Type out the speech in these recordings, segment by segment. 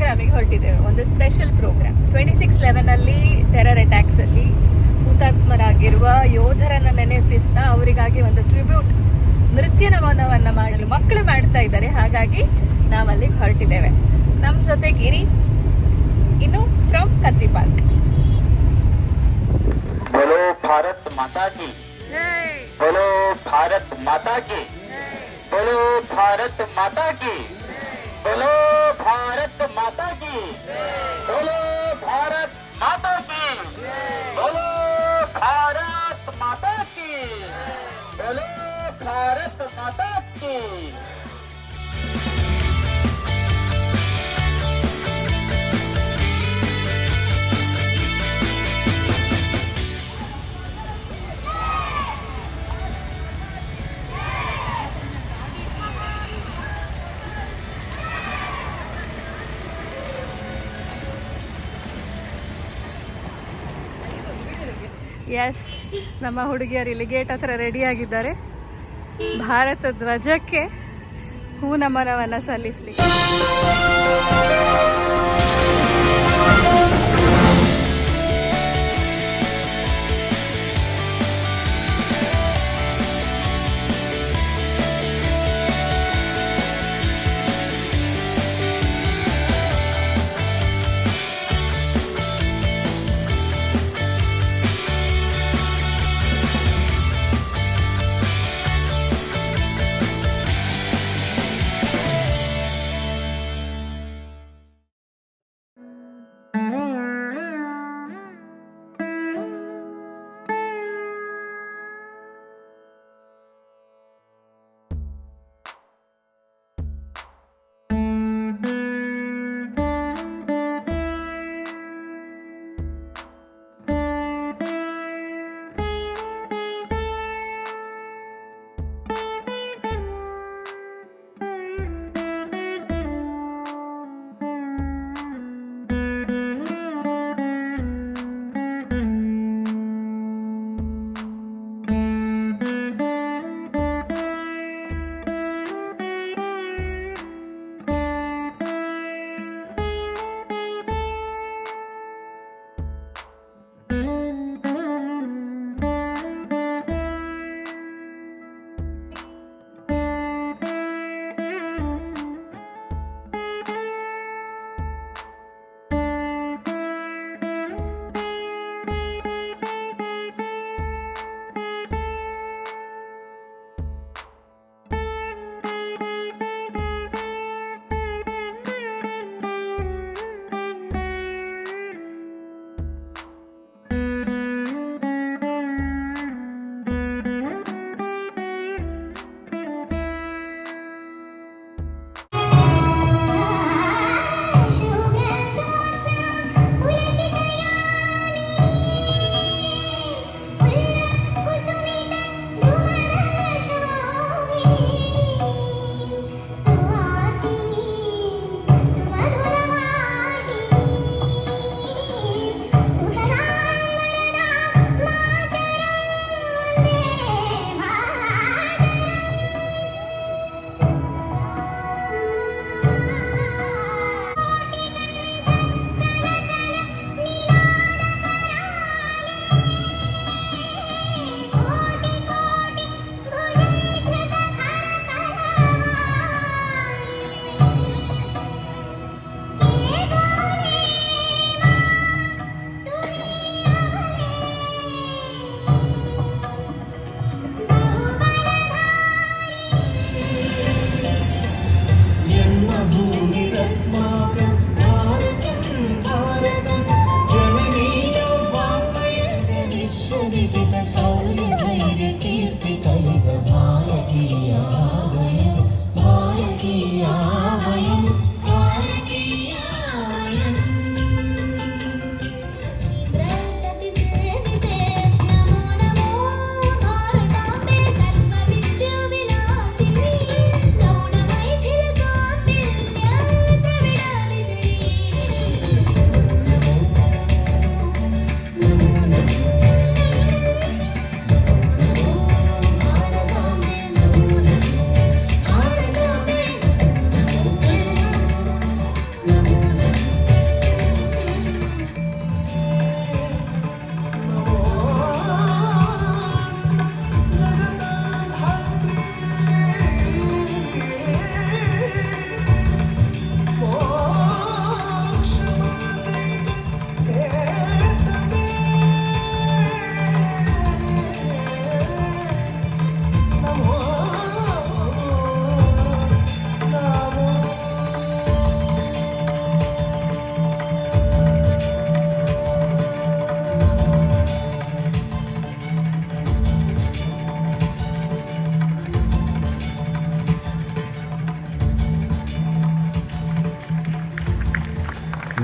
ಪ್ರೋಗ್ರಾಮಿಗೆ ಹೊರಟಿದ್ದೇವೆ. ಒಂದು special program 26/11 ಅಲ್ಲಿ ಟೆರರ್ ಅಟ್ಯಾಕ್ಸ್ ಅಲ್ಲಿ ಹುತಾತ್ಮರಾಗಿರುವ ಯೋಧರನ್ನ ನೆನಪಿಸ್ತಾ ಅವರಿಗಾಗಿ ಒಂದು ಟ್ರಿಬ್ಯೂಟ್ ನೃತ್ಯ ನಮನವನ್ನ ಮಾಡಲು ಮಕ್ಕಳು ಮಾಡ್ತಾ ಇದ್ದಾರೆ. ಹಾಗಾಗಿ ನಾವಲ್ಲಿಗೆ ಹೊರಟಿದ್ದೇವೆ. ನಮ್ಮ ಜೊತೆ ಗಿರಿ ಇನ್ನು ಫ್ರಮ್ ಕದ್ರಿ ಪಾರ್ಕ್. बोलो भारत माता की, बोलो भारत माता की, बोलो भारत माता की, बोलो भारत माता की, बोलो भारत माता की, बोलो भारत माता की, बोलो भारत माता की. ಎಸ್, ನಮ್ಮ ಹುಡುಗಿಯರು ಇಲ್ಲಿ ಗೇಟ್ ಹತ್ರ ರೆಡಿಯಾಗಿದ್ದಾರೆ ಭಾರತ ಧ್ವಜಕ್ಕೆ ಹೂ ನಮನವನ್ನು ಸಲ್ಲಿಸಲಿಕ್ಕೆ.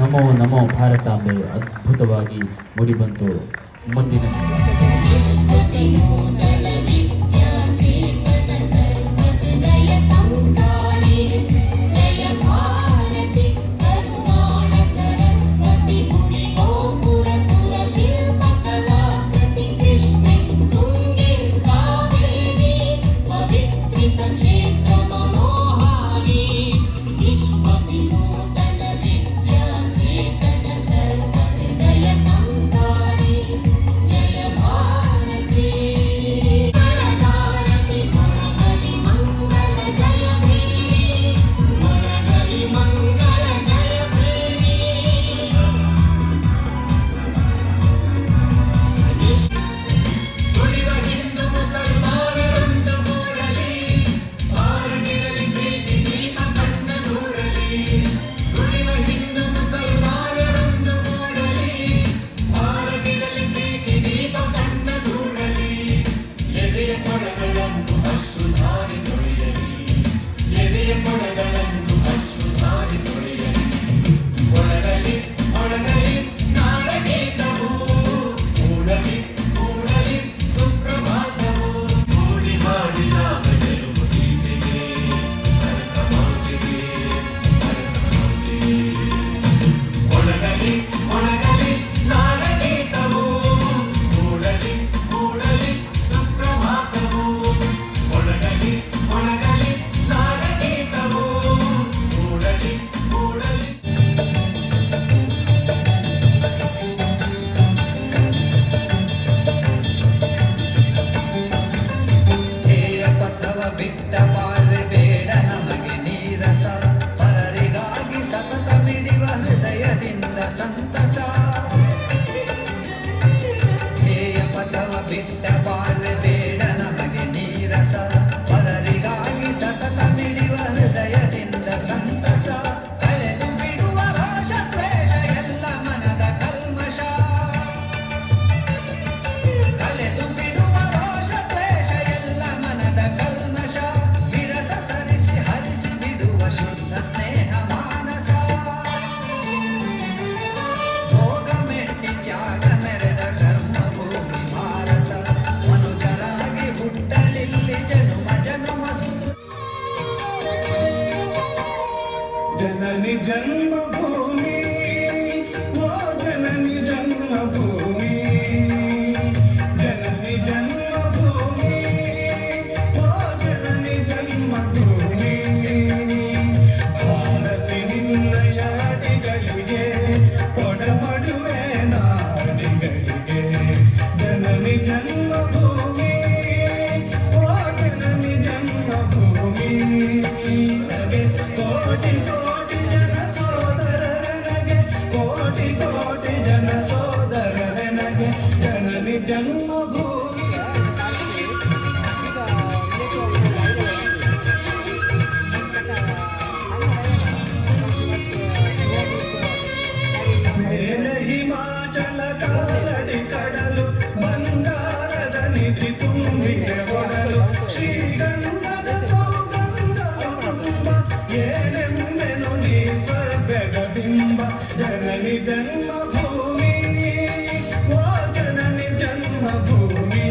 ನಮೋ ನಮೋ ಭಾರತಾಂಬೆ ಅದ್ಭುತವಾಗಿ ಮೂಡಿಬಂತು. ಮುಂದಿನ जननी जन्मभूमि वो जननी जन्मभूमि जननी जन्मभूमि वो जननी जन्मभूमि भारति निನ್ನಯ ಅಡಿಗಳಿಗೆ ಕೊಡಮಡುವೆ ನಾಡಿಗಳಿಗೆ ಜನನಿ ಜನ್ಮಭೂಮಿ वो जननी जन्मभूमि ಕೋಟಿ ಕೋಟಿ ಜನ ಸೋದರನಗೆ ಕೋಟಿ ಕೋಟಿ ಜನ ಸೋದರನಗೆ ಜನನಿ ಜನ್ಮಭೂಮಿ ಮೇಲೆ ಹಿಮಾಚಲ ಕಾಲಡಿ ಕಡಲು ಬಂಗಾರದ ನಿಧಿ ತುಂಬಿದೆ ಒಡಲು ಶ್ರೀಗಂಧದ ಸೌಗಂಧ ಏನೆಮ್ಮೆನು ನೀ ಸ್ವರ್ಗದ ಬಿಂಬ ಜನನಿ ಜನ್ಮಭೂಮಿ ಓ ಜನನಿ ಜನ್ಮಭೂಮಿ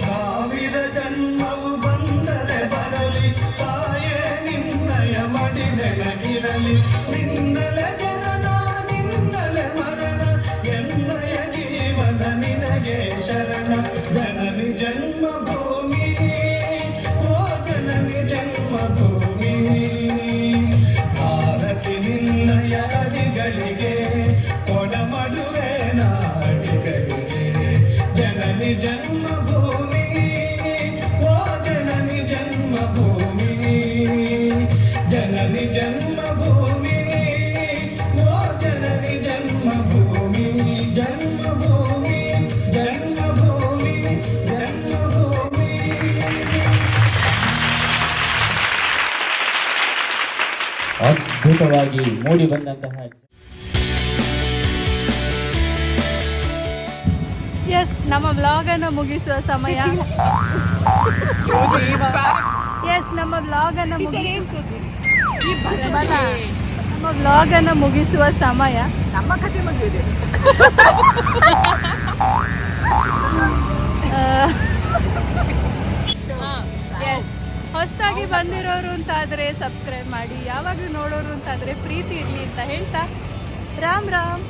ಸಾವಿರ ಜನ್ಮವು ಬಂದರೆ ಬರಲಿ ತಾಯೇ ನಿನ್ನಯ ಮಡಿ ನೆನಗಿರಲಿ ನಿನ್ನಲೆ ಜನನ ನಿನ್ನಲೆ ಮರಣ ಎನ್ನಯ ಜೀವನ ನಿನಗೆ ಶರಣ ಜನನಿ ಜನ್ಮಭೂಮಿ ಓ ಜನನಿ ಜನ್ಮಭೂಮಿ ಭಾರತಿ ನಿನ್ನಯ ಅಡಿಗಳಿಗೆ ಕೊಡಮಡುವೆ ನಾಡಿಗಳಿಗೆ ಜನನಿ ಜನ್ಮಭೂಮಿ ಓ ಜನನಿ ಜನ್ಮಭೂಮಿ ಜನನಿ ಜನ್ಮಭೂಮಿ ಓ ಜನನಿ ಜನ್ಮಭೂಮಿ ಜನ್ಮಭೂಮಿ ಜನ್ಮಭೂಮಿ ಜನ್ಮಭೂಮಿ ಅದ್ಭುತವಾಗಿ ಮೂಡಿ ಬಂದಂತಹ ಎಸ್, ನಮ್ಮ ವ್ಲಾಗನ್ನು ಮುಗಿಸುವ ಸಮಯ. ಎಸ್, ನಮ್ಮ ವ್ಲಾಗನ್ನು ನಮ್ಮ ವ್ಲಾಗನ್ನು ಮುಗಿಸುವ ಸಮಯ. ನಮ್ಮ ಕಥೆ ಮುಗಿದಿದೆ. ಹೊಸದಾಗಿ ಬಂದಿರೋರು ಅಂತಾದರೆ ಸಬ್ಸ್ಕ್ರೈಬ್ ಮಾಡಿ, ಯಾವಾಗಲೂ ನೋಡೋರು ಅಂತಾದರೆ ಪ್ರೀತಿ ಇರಲಿ ಅಂತ ಹೇಳ್ತಾ ರಾಮ್ ರಾಮ್.